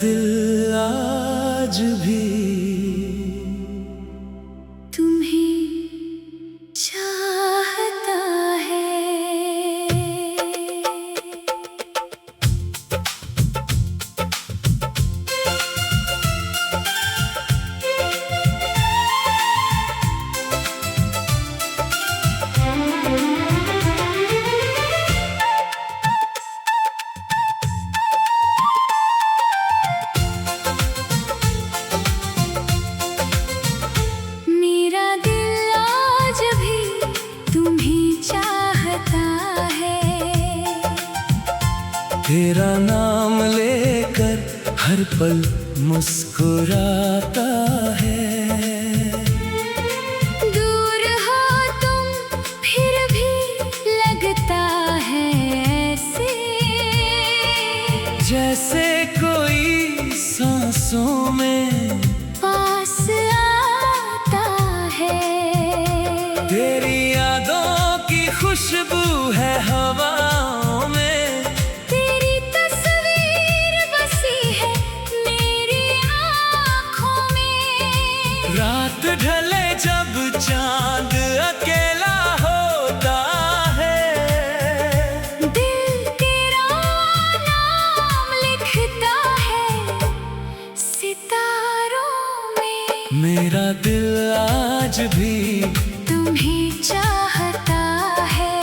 दिल आज भी तुम्हें चाहता है। मेरा दिल आज भी तुम्हें चाहता है। तेरा नाम लेकर हर पल मुस्कुराता है। दूर हो तुम फिर भी लगता है ऐसे, जैसे कोई सांसों में पास आता है। तेरी यादों की खुशबू है हवाओं में। तेरी तस्वीर बसी है मेरी आँखों में। रात ढले जब चांद अकेला होता है, दिल तेरा नाम लिखता है सितारों में। मेरा दिल आज भी तुम्हें चाहता है।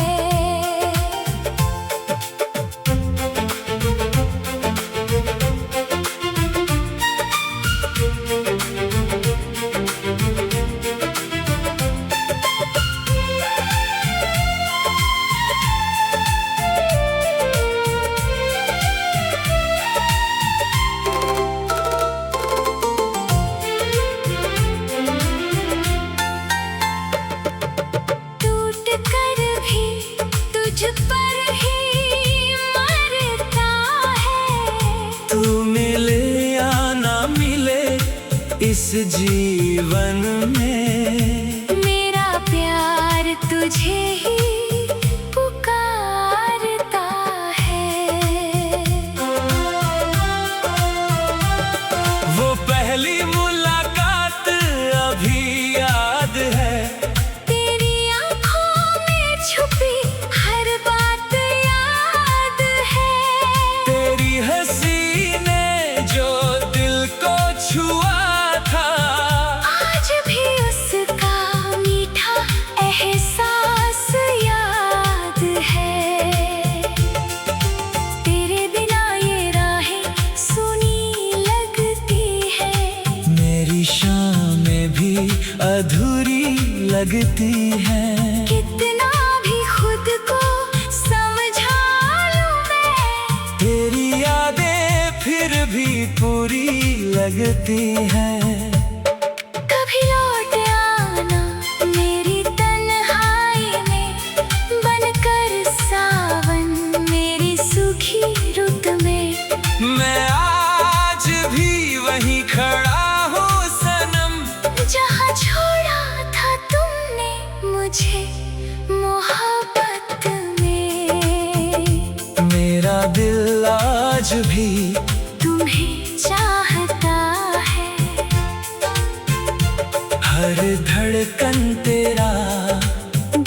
टूट कर भी तुझ पर ही मरता है। तू मिले या ना मिले इस जीवन में, मेरा प्यार तुझे ही पुकारता है। वो पहली मुलाकात अभी याद है। तेरी आँखों में छुपी हर बात याद है। तेरी हंसी ने जो दिल को छुआ था, आज भी उसका मीठा एहसास याद है। तेरे बिना ये राहें सुनी लगती है। मेरी शामें भी अधूरी लगती है। कितना भी खुद को समझा लूं मैं, तेरी यादें फिर भी पूरी लगती हैं। कभी लौट आना मेरी तन्हाई में, बनकर सावन मेरी सूखी रुत में। मैं आज भी वहीं खड़ा हूँ सनम, जहाँ छोड़ा था तुमने मुझे मोहब्बत में। मेरा दिल आज भी तुम्हें चाहता है। हर धड़कन तेरा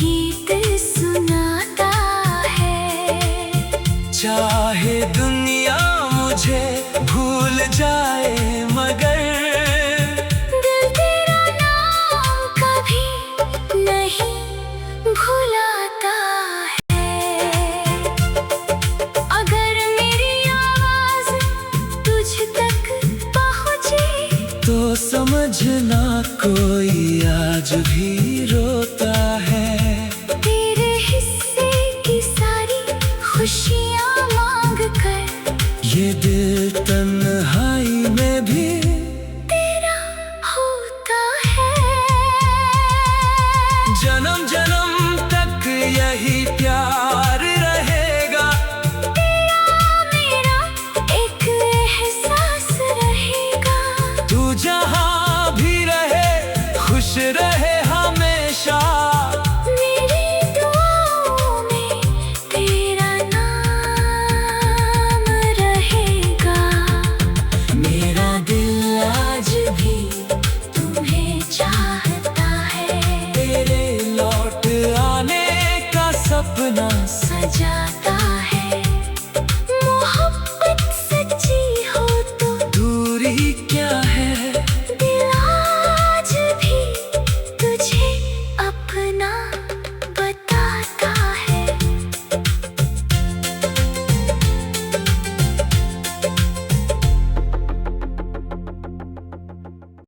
गीत सुनाता है। चाहे दुनिया मुझे भूल जाए, मगर दिल तेरा नाम कभी नहीं भुलाता है। अगर मेरी आवाज तुझ तक पहुँचे, तो समझना कोई आज भी रोता है। तेरे हिस्से की सारी खुशियाँ मांग कर, ये दिल तन्हाई में भी तेरा होता है। जन्म जन्म तक यही प्यार रहेगा। तेरा मेरा एक एहसास रहेगा। तू जहाँ भी रहे खुश रहे हमेशा। मेरी दुआओं में तेरा नाम रहेगा। जाए।